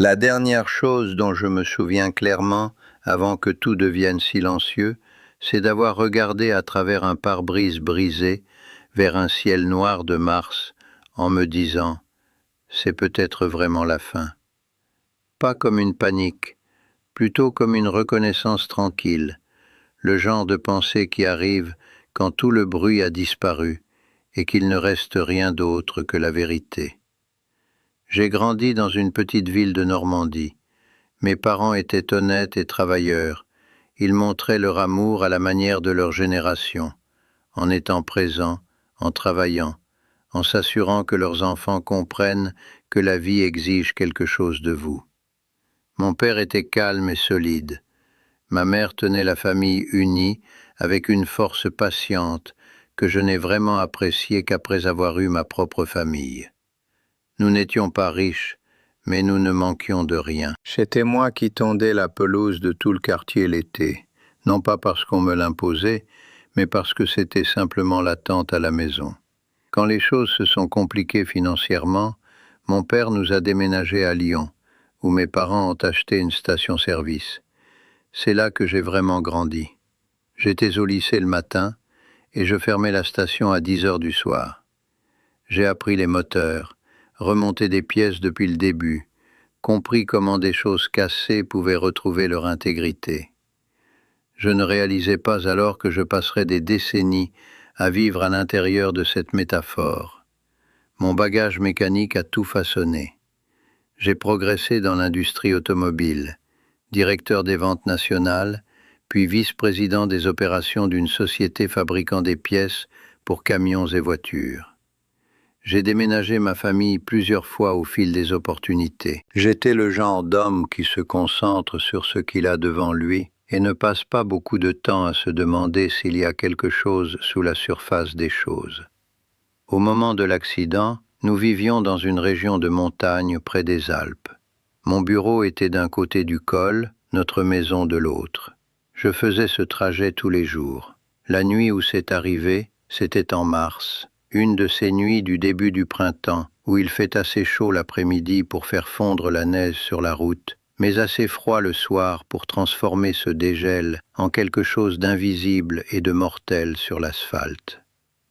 La dernière chose dont je me souviens clairement, avant que tout devienne silencieux, c'est d'avoir regardé à travers un pare-brise brisé vers un ciel noir de mars, en me disant « c'est peut-être vraiment la fin ». Pas comme une panique, plutôt comme une reconnaissance tranquille, le genre de pensée qui arrive quand tout le bruit a disparu et qu'il ne reste rien d'autre que la vérité. J'ai grandi dans une petite ville de Normandie. Mes parents étaient honnêtes et travailleurs. Ils montraient leur amour à la manière de leur génération, en étant présents, en travaillant, en s'assurant que leurs enfants comprennent que la vie exige quelque chose de vous. Mon père était calme et solide. Ma mère tenait la famille unie avec une force patiente que je n'ai vraiment appréciée qu'après avoir eu ma propre famille. Nous n'étions pas riches, mais nous ne manquions de rien. C'était moi qui tondais la pelouse de tout le quartier l'été, non pas parce qu'on me l'imposait, mais parce que c'était simplement l'attente à la maison. Quand les choses se sont compliquées financièrement, mon père nous a déménagés à Lyon, où mes parents ont acheté une station-service. C'est là que j'ai vraiment grandi. J'étais au lycée le matin et je fermais la station à 10 heures du soir. J'ai appris les moteurs, remonté des pièces depuis le début, compris comment des choses cassées pouvaient retrouver leur intégrité. Je ne réalisais pas alors que je passerais des décennies à vivre à l'intérieur de cette métaphore. Mon bagage mécanique a tout façonné. J'ai progressé dans l'industrie automobile, directeur des ventes nationales, puis vice-président des opérations d'une société fabriquant des pièces pour camions et voitures. J'ai déménagé ma famille plusieurs fois au fil des opportunités. J'étais le genre d'homme qui se concentre sur ce qu'il a devant lui et ne passe pas beaucoup de temps à se demander s'il y a quelque chose sous la surface des choses. Au moment de l'accident, nous vivions dans une région de montagne près des Alpes. Mon bureau était d'un côté du col, notre maison de l'autre. Je faisais ce trajet tous les jours. La nuit où c'est arrivé, c'était en mars, une de ces nuits du début du printemps, où il fait assez chaud l'après-midi pour faire fondre la neige sur la route, mais assez froid le soir pour transformer ce dégel en quelque chose d'invisible et de mortel sur l'asphalte.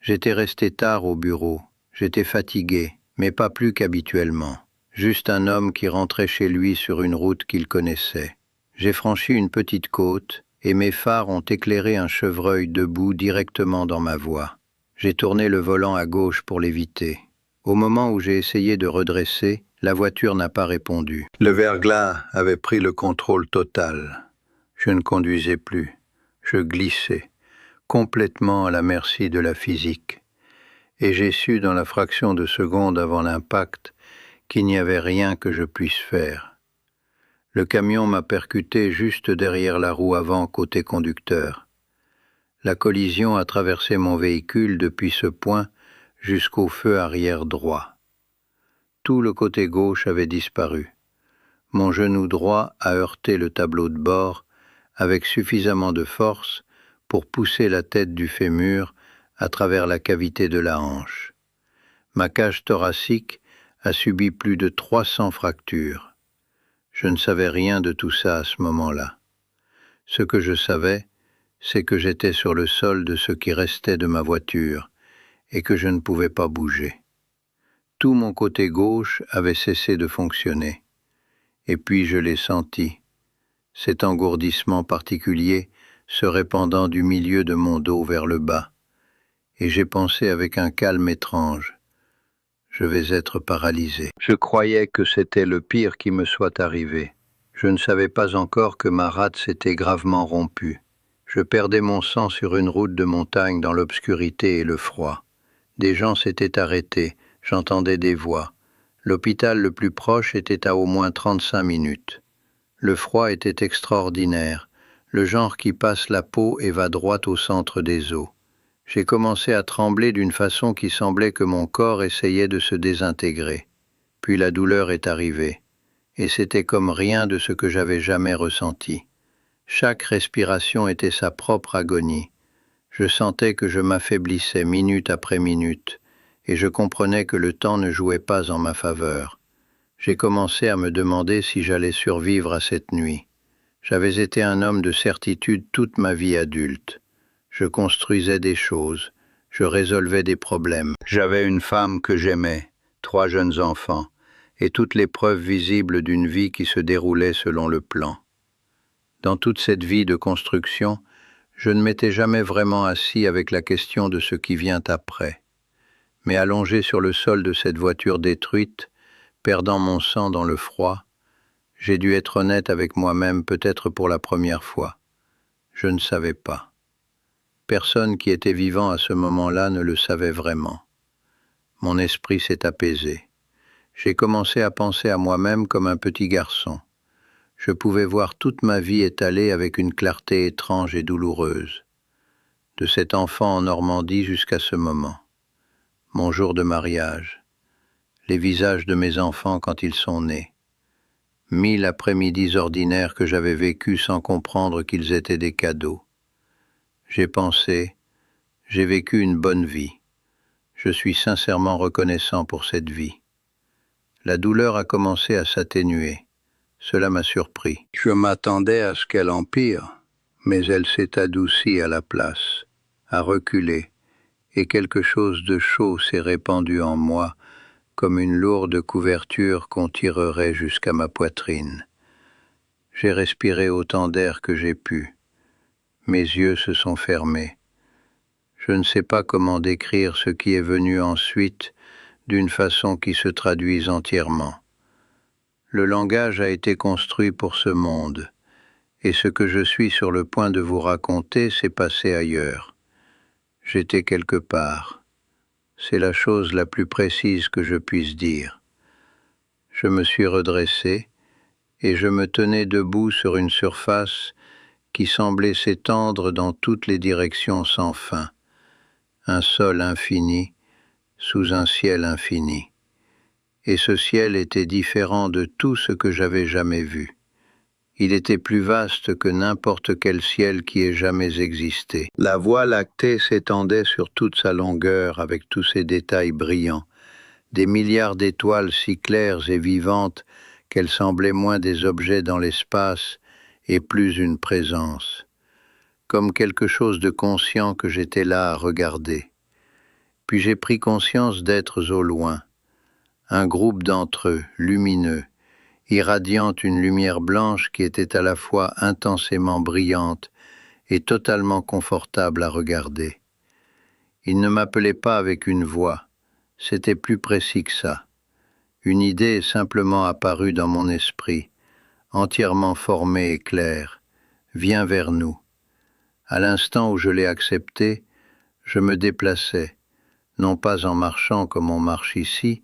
J'étais resté tard au bureau. J'étais fatigué, mais pas plus qu'habituellement. Juste un homme qui rentrait chez lui sur une route qu'il connaissait. J'ai franchi une petite côte, et mes phares ont éclairé un chevreuil debout directement dans ma voie. J'ai tourné le volant à gauche pour l'éviter. Au moment où j'ai essayé de redresser, la voiture n'a pas répondu. Le verglas avait pris le contrôle total. Je ne conduisais plus. Je glissais, complètement à la merci de la physique. Et j'ai su dans la fraction de seconde avant l'impact qu'il n'y avait rien que je puisse faire. Le camion m'a percuté juste derrière la roue avant côté conducteur. La collision a traversé mon véhicule depuis ce point jusqu'au feu arrière droit. Tout le côté gauche avait disparu. Mon genou droit a heurté le tableau de bord avec suffisamment de force pour pousser la tête du fémur à travers la cavité de la hanche. Ma cage thoracique a subi plus de 300 fractures. Je ne savais rien de tout ça à ce moment-là. Ce que je savais, c'est que j'étais sur le sol de ce qui restait de ma voiture et que je ne pouvais pas bouger. Tout mon côté gauche avait cessé de fonctionner. Et puis je l'ai senti, cet engourdissement particulier se répandant du milieu de mon dos vers le bas. Et j'ai pensé avec un calme étrange. Je vais être paralysé. Je croyais que c'était le pire qui me soit arrivé. Je ne savais pas encore que ma rate s'était gravement rompue. Je perdais mon sang sur une route de montagne dans l'obscurité et le froid. Des gens s'étaient arrêtés, j'entendais des voix. L'hôpital le plus proche était à au moins 35 minutes. Le froid était extraordinaire, le genre qui passe la peau et va droit au centre des os. J'ai commencé à trembler d'une façon qui semblait que mon corps essayait de se désintégrer. Puis la douleur est arrivée, et c'était comme rien de ce que j'avais jamais ressenti. Chaque respiration était sa propre agonie. Je sentais que je m'affaiblissais minute après minute, et je comprenais que le temps ne jouait pas en ma faveur. J'ai commencé à me demander si j'allais survivre à cette nuit. J'avais été un homme de certitude toute ma vie adulte. Je construisais des choses, je résolvais des problèmes. J'avais une femme que j'aimais, 3 jeunes enfants, et toutes les preuves visibles d'une vie qui se déroulait selon le plan. Dans toute cette vie de construction, je ne m'étais jamais vraiment assis avec la question de ce qui vient après. Mais allongé sur le sol de cette voiture détruite, perdant mon sang dans le froid, j'ai dû être honnête avec moi-même peut-être pour la première fois. Je ne savais pas. Personne qui était vivant à ce moment-là ne le savait vraiment. Mon esprit s'est apaisé. J'ai commencé à penser à moi-même comme un petit garçon. Je pouvais voir toute ma vie étalée avec une clarté étrange et douloureuse. De cet enfant en Normandie jusqu'à ce moment. Mon jour de mariage. Les visages de mes enfants quand ils sont nés. 1000 après-midi ordinaires que j'avais vécus sans comprendre qu'ils étaient des cadeaux. J'ai pensé, j'ai vécu une bonne vie. Je suis sincèrement reconnaissant pour cette vie. La douleur a commencé à s'atténuer. Cela m'a surpris. Je m'attendais à ce qu'elle empire, mais elle s'est adoucie à la place, a reculé, et quelque chose de chaud s'est répandu en moi, comme une lourde couverture qu'on tirerait jusqu'à ma poitrine. J'ai respiré autant d'air que j'ai pu. Mes yeux se sont fermés. Je ne sais pas comment décrire ce qui est venu ensuite d'une façon qui se traduise entièrement. Le langage a été construit pour ce monde, et ce que je suis sur le point de vous raconter s'est passé ailleurs. J'étais quelque part. C'est la chose la plus précise que je puisse dire. Je me suis redressé, et je me tenais debout sur une surface qui semblait s'étendre dans toutes les directions sans fin. Un sol infini, sous un ciel infini. Et ce ciel était différent de tout ce que j'avais jamais vu. Il était plus vaste que n'importe quel ciel qui ait jamais existé. La Voie lactée s'étendait sur toute sa longueur avec tous ses détails brillants, des milliards d'étoiles si claires et vivantes qu'elles semblaient moins des objets dans l'espace et plus une présence, comme quelque chose de conscient que j'étais là à regarder. Puis j'ai pris conscience d'êtres au loin, un groupe d'entre eux, lumineux, irradiant une lumière blanche qui était à la fois intensément brillante et totalement confortable à regarder. Ils ne m'appelaient pas avec une voix, c'était plus précis que ça. Une idée est simplement apparue dans mon esprit, entièrement formée et claire. Viens vers nous. À l'instant où je l'ai acceptée, je me déplaçais, non pas en marchant comme on marche ici,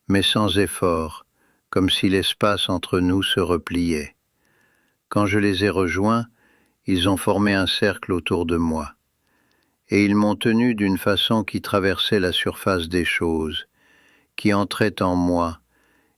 mais sans effort, comme si l'espace entre nous se repliait. Quand je les ai rejoints, ils ont formé un cercle autour de moi. Et ils m'ont tenu d'une façon qui traversait la surface des choses, qui entrait en moi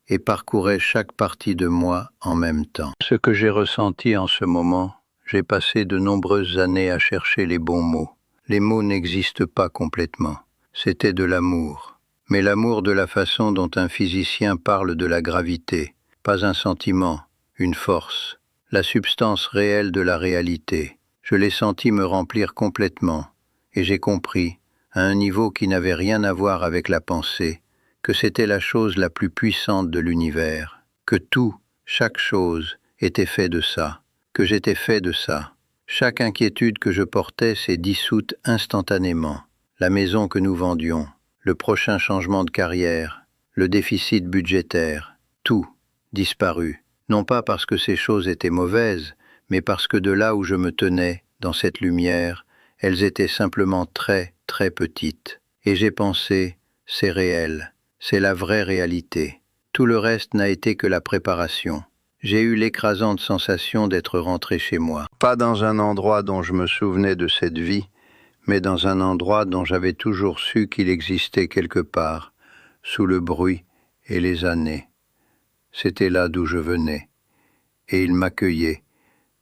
et parcourait chaque partie de moi en même temps. Ce que j'ai ressenti en ce moment, j'ai passé de nombreuses années à chercher les bons mots. Les mots n'existent pas complètement. C'était de l'amour. Mais l'amour de la façon dont un physicien parle de la gravité, pas un sentiment, une force, la substance réelle de la réalité. Je l'ai senti me remplir complètement, et j'ai compris, à un niveau qui n'avait rien à voir avec la pensée, que c'était la chose la plus puissante de l'univers, que tout, chaque chose, était fait de ça, que j'étais fait de ça. Chaque inquiétude que je portais s'est dissoute instantanément. La maison que nous vendions, le prochain changement de carrière, le déficit budgétaire, tout disparu. Non pas parce que ces choses étaient mauvaises, mais parce que de là où je me tenais, dans cette lumière, elles étaient simplement très, très petites. Et j'ai pensé, c'est réel, c'est la vraie réalité. Tout le reste n'a été que la préparation. J'ai eu l'écrasante sensation d'être rentré chez moi. Pas dans un endroit dont je me souvenais de cette vie, mais dans un endroit dont j'avais toujours su qu'il existait quelque part, sous le bruit et les années. C'était là d'où je venais, et il m'accueillait,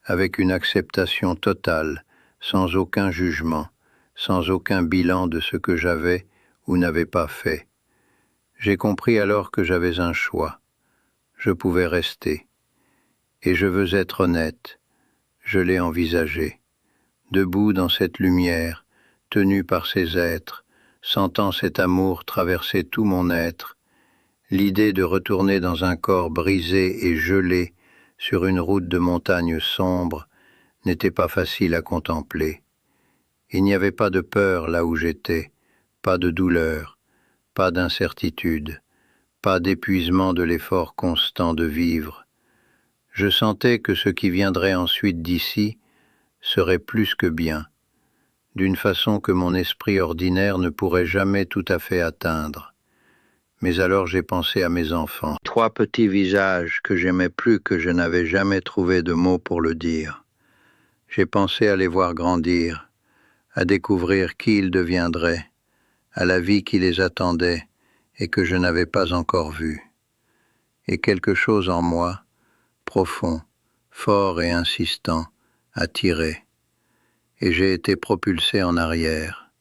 avec une acceptation totale, sans aucun jugement, sans aucun bilan de ce que j'avais ou n'avais pas fait. J'ai compris alors que j'avais un choix, je pouvais rester. Et je veux être honnête, je l'ai envisagé. Debout dans cette lumière, tenu par ces êtres, sentant cet amour traverser tout mon être, l'idée de retourner dans un corps brisé et gelé sur une route de montagne sombre n'était pas facile à contempler. Il n'y avait pas de peur là où j'étais, pas de douleur, pas d'incertitude, pas d'épuisement de l'effort constant de vivre. Je sentais que ce qui viendrait ensuite d'ici serait plus que bien, d'une façon que mon esprit ordinaire ne pourrait jamais tout à fait atteindre. Mais alors j'ai pensé à mes enfants. 3 petits visages que j'aimais plus que je n'avais jamais trouvé de mots pour le dire. J'ai pensé à les voir grandir, à découvrir qui ils deviendraient, à la vie qui les attendait et que je n'avais pas encore vue. Et quelque chose en moi, profond, fort et insistant, a tiré. Et j'ai été propulsé en arrière.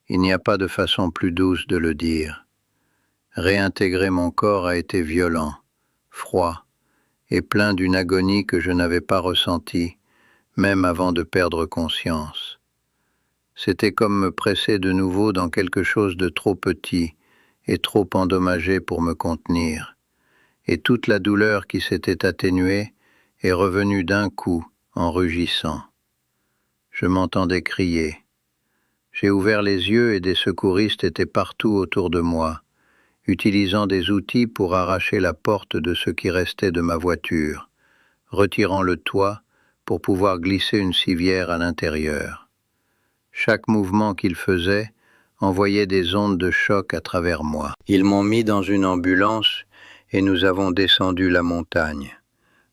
Il n'y a pas de façon plus douce de le dire. Réintégrer mon corps a été violent, froid, et plein d'une agonie que je n'avais pas ressentie, même avant de perdre conscience. C'était comme me presser de nouveau dans quelque chose de trop petit et trop endommagé pour me contenir. Et toute la douleur qui s'était atténuée est revenue d'un coup en rugissant. Je m'entendais crier. J'ai ouvert les yeux et des secouristes étaient partout autour de moi, utilisant des outils pour arracher la porte de ce qui restait de ma voiture, retirant le toit pour pouvoir glisser une civière à l'intérieur. Chaque mouvement qu'ils faisaient envoyait des ondes de choc à travers moi. Ils m'ont mis dans une ambulance et nous avons descendu la montagne.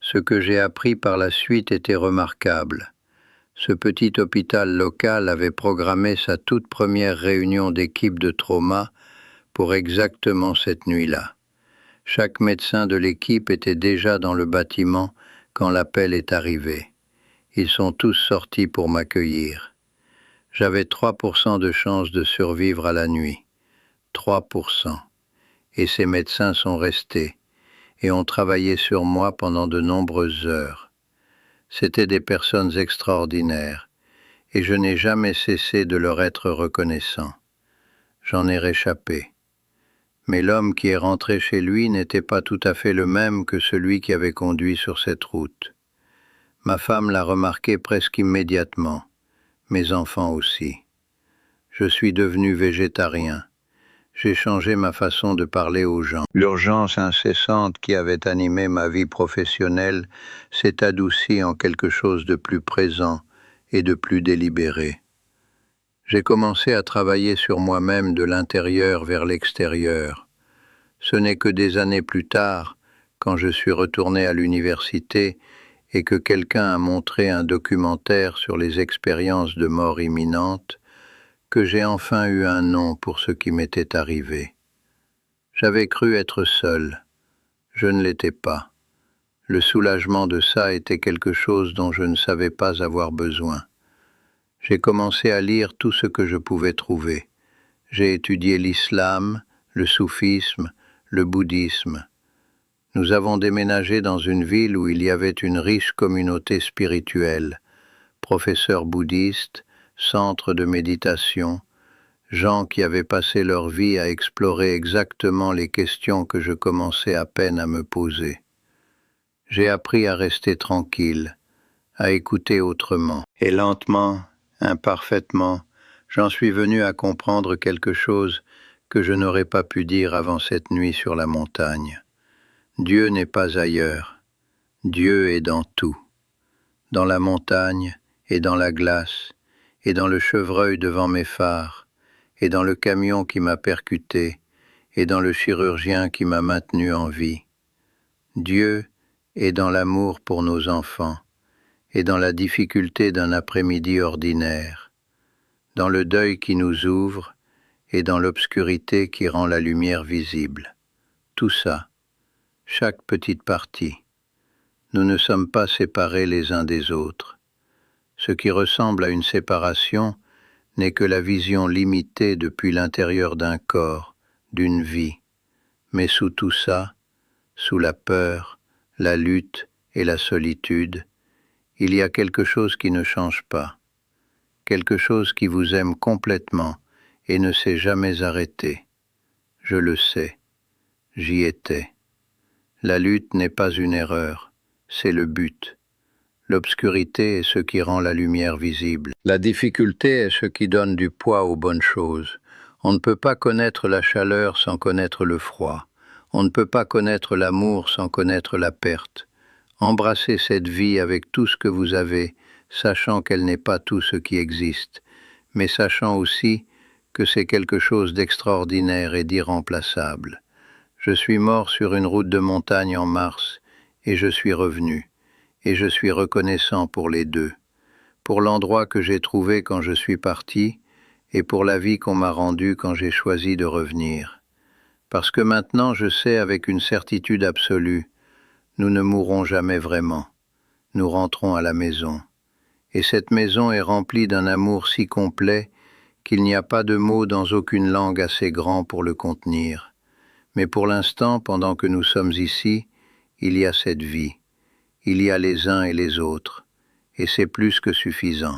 Ce que j'ai appris par la suite était remarquable. Ce petit hôpital local avait programmé sa toute première réunion d'équipe de trauma pour exactement cette nuit-là. Chaque médecin de l'équipe était déjà dans le bâtiment quand l'appel est arrivé. Ils sont tous sortis pour m'accueillir. J'avais 3% de chance de survivre à la nuit. 3%. Et ces médecins sont restés et ont travaillé sur moi pendant de nombreuses heures. C'étaient des personnes extraordinaires et je n'ai jamais cessé de leur être reconnaissant. J'en ai réchappé. Mais l'homme qui est rentré chez lui n'était pas tout à fait le même que celui qui avait conduit sur cette route. Ma femme l'a remarqué presque immédiatement, mes enfants aussi. Je suis devenu végétarien. J'ai changé ma façon de parler aux gens. L'urgence incessante qui avait animé ma vie professionnelle s'est adoucie en quelque chose de plus présent et de plus délibéré. J'ai commencé à travailler sur moi-même de l'intérieur vers l'extérieur. Ce n'est que des années plus tard, quand je suis retourné à l'université et que quelqu'un a montré un documentaire sur les expériences de mort imminente, que j'ai enfin eu un nom pour ce qui m'était arrivé. J'avais cru être seul. Je ne l'étais pas. Le soulagement de ça était quelque chose dont je ne savais pas avoir besoin. J'ai commencé à lire tout ce que je pouvais trouver. J'ai étudié l'islam, le soufisme, le bouddhisme. Nous avons déménagé dans une ville où il y avait une riche communauté spirituelle, professeurs bouddhistes, centres de méditation, gens qui avaient passé leur vie à explorer exactement les questions que je commençais à peine à me poser. J'ai appris à rester tranquille, à écouter autrement. Et lentement, imparfaitement, j'en suis venu à comprendre quelque chose que je n'aurais pas pu dire avant cette nuit sur la montagne. Dieu n'est pas ailleurs. Dieu est dans tout. Dans la montagne et dans la glace, et dans le chevreuil devant mes phares, et dans le camion qui m'a percuté, et dans le chirurgien qui m'a maintenu en vie. Dieu est dans l'amour pour nos enfants, et dans la difficulté d'un après-midi ordinaire, dans le deuil qui nous ouvre, et dans l'obscurité qui rend la lumière visible. Tout ça, chaque petite partie. Nous ne sommes pas séparés les uns des autres. Ce qui ressemble à une séparation n'est que la vision limitée depuis l'intérieur d'un corps, d'une vie. Mais sous tout ça, sous la peur, la lutte et la solitude, il y a quelque chose qui ne change pas, quelque chose qui vous aime complètement et ne s'est jamais arrêté. Je le sais, j'y étais. La lutte n'est pas une erreur, c'est le but. L'obscurité est ce qui rend la lumière visible. La difficulté est ce qui donne du poids aux bonnes choses. On ne peut pas connaître la chaleur sans connaître le froid. On ne peut pas connaître l'amour sans connaître la perte. Embrassez cette vie avec tout ce que vous avez, sachant qu'elle n'est pas tout ce qui existe, mais sachant aussi que c'est quelque chose d'extraordinaire et d'irremplaçable. Je suis mort sur une route de montagne en mars, et je suis revenu, et je suis reconnaissant pour les deux, pour l'endroit que j'ai trouvé quand je suis parti, et pour la vie qu'on m'a rendue quand j'ai choisi de revenir. Parce que maintenant je sais avec une certitude absolue, nous ne mourrons jamais vraiment, nous rentrons à la maison. Et cette maison est remplie d'un amour si complet qu'il n'y a pas de mots dans aucune langue assez grand pour le contenir. Mais pour l'instant, pendant que nous sommes ici, il y a cette vie, il y a les uns et les autres, et c'est plus que suffisant.